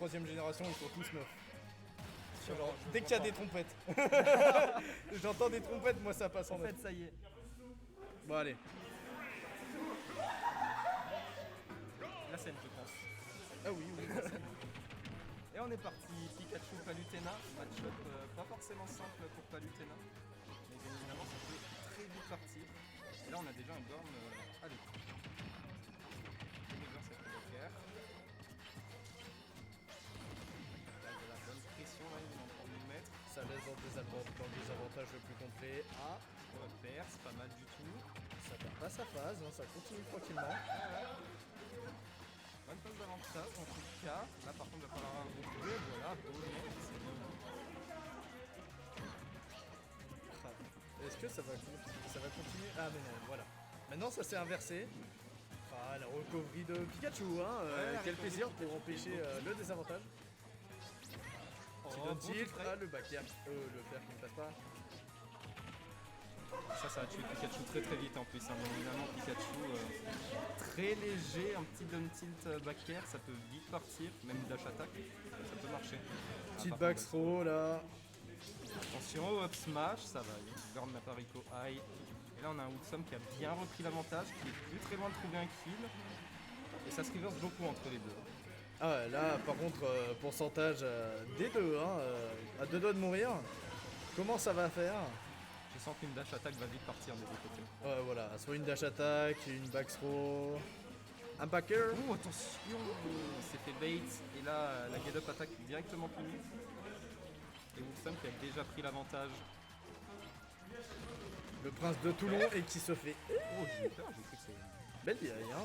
troisième génération, ils sont tous neufs. Genre, dès qu'il y a des trompettes. J'entends des trompettes, moi ça passe en En neuf. fait, ça y est. Bon, allez. La scène, je pense. Ah oui, oui. Et on est parti. Pikachu, Palutena. Match-up pas forcément simple pour Palutena. Mais bien évidemment, ça peut très vite partir. Et là, on a déjà un Gorm à l'écran. On va voir cette Backer. Là, il y a la bonne pression, là, il est en train de nous mettre. Ça laisse dans le désavantage le plus complet. Ah, On va perdre, c'est pas mal du tout. ça perd pas sa phase, hein, ça continue tranquillement. Bonne phase d'avantage en tout cas. Là, par contre, il va falloir un retrouver. Voilà, beau net, c'est bon. Est-ce que ça va continuer? Ah mais non, voilà. Maintenant ça s'est inversé. Ah, la recovery de Pikachu, hein. la Quel recovery plaisir de pour Pikachu. empêcher le désavantage. Petit down bon tilt, spray. ah le back air, le fer qui ne passe pas. Ça va tuer Pikachu très très vite en plus. Hein. Bien évidemment, Pikachu très léger, un petit down tilt back air, ça peut vite partir. Même dash attack, ça peut marcher. Petite par back contre, throw là. attention au up smash, ça va. Gorm n'a pas Rico high. Et là, on a un Woodsum qui a bien repris l'avantage, qui est plus très loin de trouver un kill. Et ça se reverse beaucoup entre les deux. Ah ouais, là par contre pourcentage des deux, hein, à deux doigts de mourir. Comment ça va faire? Je sens qu'une dash attack va vite partir des deux côtés. Ouais voilà, soit une dash attack, une back throw, un backer. Oh attention, il s'est fait bait et là la get up attaque directement punie. Et Woodsum qui a déjà pris l'avantage. Le prince de Toulon et qui se fait Oh j'ai eu peur, j'ai cru que c'est... belle vieille, hein.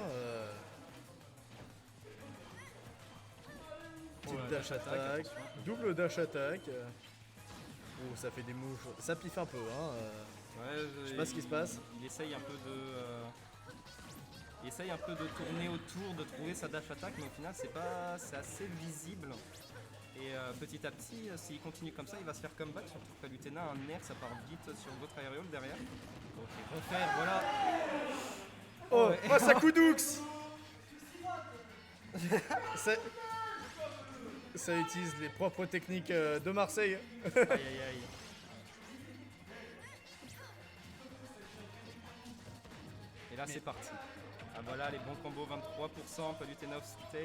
Petite Oh, la dash dash attack, attack, attention. double dash attack. Oh ça fait des moves, ça piffe un peu, hein. Ouais, Je sais pas ce qui se passe. Il essaye un peu de... il essaye un peu de tourner autour, de trouver sa dash attack, mais au final c'est assez visible. Et petit à petit, s'il continue comme ça, il va se faire comeback. Surtout que Palutena a un air, ça part vite sur votre aériole derrière. Ok, refaire, voilà. Oh, ouais. oh ça coudoux. Ça utilise les propres techniques de Marseille. Aïe aïe aïe. Et là c'est parti. Ah voilà les bons combos 23%, Palutena off stage.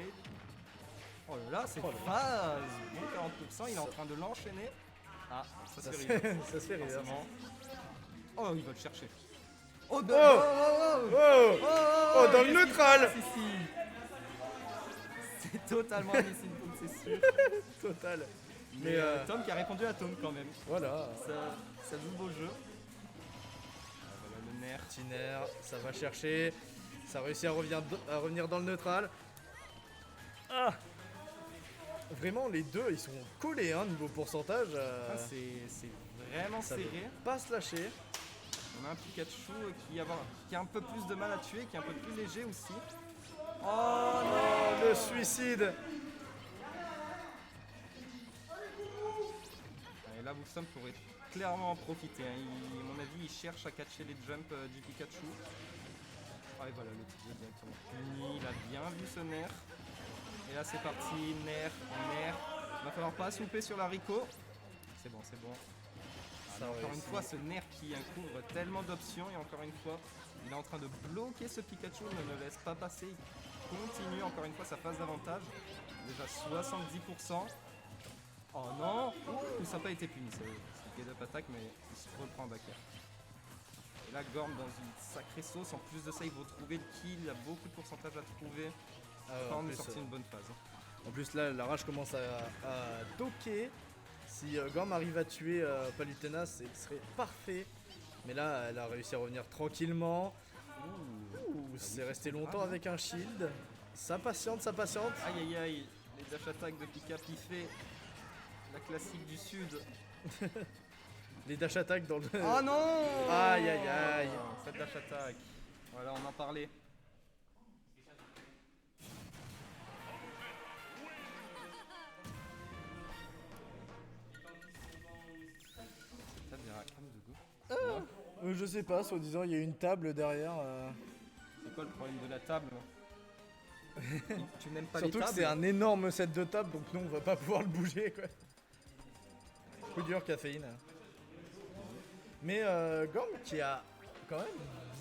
Oh là là, c'est Oh là phase. Bon 40%, il est en train de l'enchaîner. Ah, ça Ça se se fait fait, reverse, ça se fait reverse. forcément. Oh, il va le chercher. Oh, Oh Oh, dans le neutral. C'est totalement un missing point, c'est sûr. Total. Mais Tom qui a répondu à Tom quand même. Voilà. Ça joue le beau jeu. Ah, voilà le nerf. Petit nerf, ça va chercher. Ça réussit à revenir dans le neutral. Ah. Vraiment, les deux, ils sont collés, hein, niveau pourcentage. Ah, c'est vraiment ça serré. veut pas se lâcher. On a un Pikachu qui a un peu plus de mal à tuer, qui est un peu plus léger aussi. Oh non, Le suicide. Et là, Woodsum pourrait clairement en profiter. Hein. À mon avis, il cherche à catcher les jumps du Pikachu. Ah, et voilà, le petit jeu directement puni. Il a bien vu ce nerf. Et là, c'est parti. Nerf, nerf. Il va falloir pas souper sur la Rico. C'est bon, c'est bon. Ah, mais encore une fois, ce nerf qui couvre tellement d'options. Et encore une fois, il est en train de bloquer ce Pikachu. Ne le laisse pas passer. Il continue encore une fois sa phase d'avantage. Déjà 70%. Oh non! Ouh, ça n'a pas été puni, c'est get up attack, mais il se reprend en back air. Et là, Gorm dans une sacrée sauce. En plus de ça, il va trouver le kill. Il y a beaucoup de pourcentage à trouver. Enfin, on est sorti une bonne phase. En plus, là, la rage commence à docker. Si Gorm arrive à tuer Palutena, ce serait parfait. Mais là, elle a réussi à revenir tranquillement. Ouh, c'est resté longtemps avec un shield. Ça patiente, ça patiente. Aïe aïe aïe, les dash attack de Pika piffé. La classique du sud. Les dash attack dans le... Oh non! Aïe aïe aïe. Cette dash attack. Voilà, on en parlait. Ça devient comme de goût. Je sais pas, soi-disant, il y a une table derrière. C'est quoi le problème de la table? Tu n'aimes pas Surtout les que tables? c'est un énorme set de table, donc nous on va pas pouvoir le bouger quoi. Coup dur caféine. Mais Gorm qui a quand même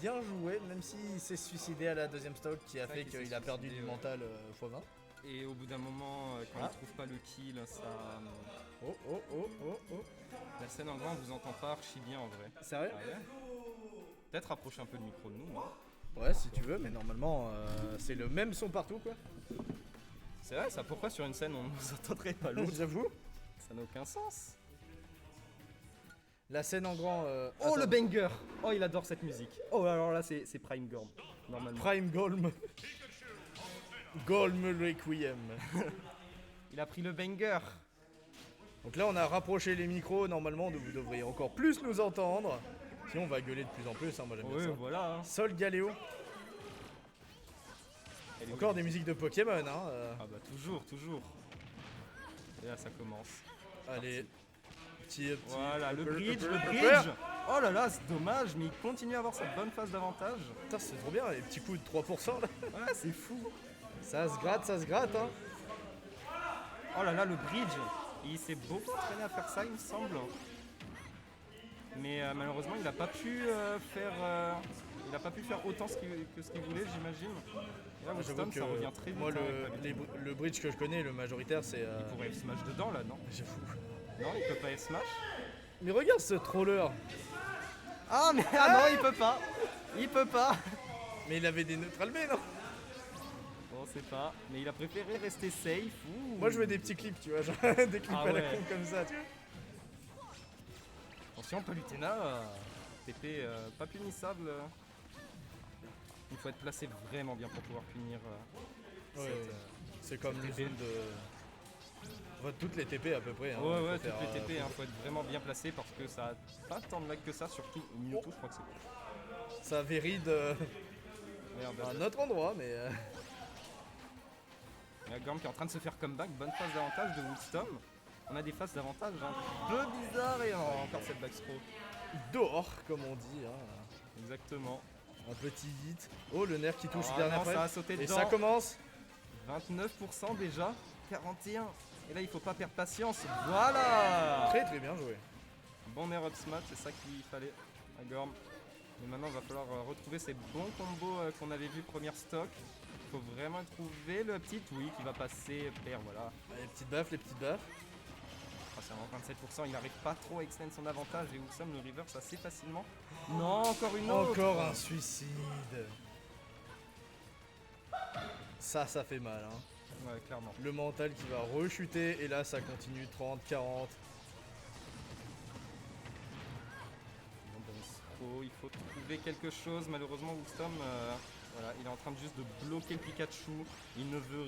bien joué, même s'il s'est suicidé à la deuxième stock qui a C'est fait vrai qu'il qu'il s'est a perdu suicidé, du ouais. mental x20. Et au bout d'un moment, quand Ah. il trouve pas le kill, ça... Oh oh oh oh oh. La scène en grand, on vous entend pas archi bien en vrai. Sérieux? Ah ouais. Peut-être rapprocher un peu le micro de nous, non? Ouais si tu veux, mais normalement c'est le même son partout quoi. C'est vrai, ça, pourquoi sur une scène on nous entendrait pas l'autre? J'avoue. Ça n'a aucun sens. La scène en grand. Oh attends. le banger! Oh il adore cette musique. Oh alors là c'est Prime Gorm, normalement. Prime Golm. Golm Requiem. Il a pris le banger. Donc là on a rapproché les micros, normalement vous devriez encore plus nous entendre. Sinon on va gueuler de plus en plus, hein, moi j'aime bien Ouais ça. voilà. Hein. Sol Galéo. Elle est Encore où? des musiques de Pokémon hein. Ah bah toujours, toujours. Et là ça commence. Allez. Petit. Voilà, le upper, bridge, upper, le upper. bridge. Oh là là, c'est dommage, mais il continue à avoir sa bonne phase d'avantage. Putain c'est trop bien, les petits coups de 3% là. Ouais, c'est fou. Ça se gratte hein. Oh là là, le bridge. Il s'est beaucoup entraîné à faire ça, il me semble. Mais malheureusement, il n'a pas pu faire autant que ce qu'il voulait, j'imagine. Et là, J'avoue Wisdom, que ça revient très vite. moi hein, avec la vidéo. le bridge que je connais, le majoritaire c'est. Il pourrait F-smash dedans là, non? J'avoue. Non, il peut pas F-smash. Mais regarde ce troller. Ah, mais ah non, il peut pas. Il peut pas. Mais il avait des neutral B non? Bon, c'est pas. Mais il a préféré rester safe. Ouh. Moi je veux des petits clips tu vois, genre des clips Ah à la ouais. con comme ça tu vois. Attention, Palutena, TP pas punissable. Il faut être placé vraiment bien pour pouvoir punir Ouais, cette, c'est comme les TP. zones de. Enfin, toutes les TP à peu près. Hein, Ouais, faut ouais, faire, toutes les TP, faut être vraiment bien placé parce que ça a pas tant de lag que ça, surtout au Mewtwo, je crois que c'est. Ça véride Merde, à un autre endroit, mais. il y a Gorm qui est en train de se faire comeback, bonne phase d'avantage de Woolstorm. On a des phases d'avantage un peu bizarres et encore cette backthrow. Dehors, comme on dit. Hein. Exactement. Un petit hit. Oh, le nerf qui touche Ah dernière non, ça a frame. sauté Et dedans. ça commence. 29% déjà, 41. Et là, il faut pas perdre patience. Voilà. Très très bien joué. Bon air up smash, c'est ça qu'il fallait à Gorm. Mais maintenant, il va falloir retrouver ces bons combos qu'on avait vu première stock. Il faut vraiment trouver le petit oui qui va passer pair, voilà. Les petites baffes, les petites baffes. Ah, c'est en 27%, il n'arrive pas trop à extendre son avantage et Wilson le reverse assez facilement. Non, encore une autre. Encore un suicide. Ça fait mal. Hein. Ouais, clairement. Le mental qui va rechuter. Et là, ça continue 30, 40. Bon, ben, il faut trouver quelque chose. Malheureusement, Wilson, voilà, il est en train de juste de bloquer le Pikachu. Il ne veut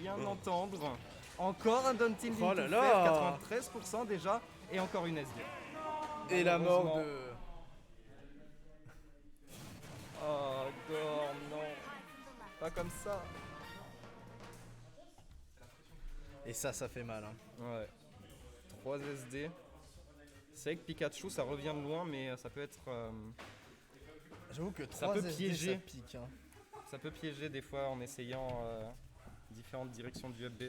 rien entendre. Encore un Daunting Oh là into là. Fair, 93% déjà. Et encore une SD. Et la mort de. Malheureusement. Oh, Gorm, non. Pas comme ça. Et ça fait mal. Hein. Ouais. 3 SD. C'est vrai que Pikachu, ça revient de loin, mais ça peut être... J'avoue que Ça 3 peut SD, piéger. ça pique. Hein. ça peut piéger des fois en essayant différentes directions du up B.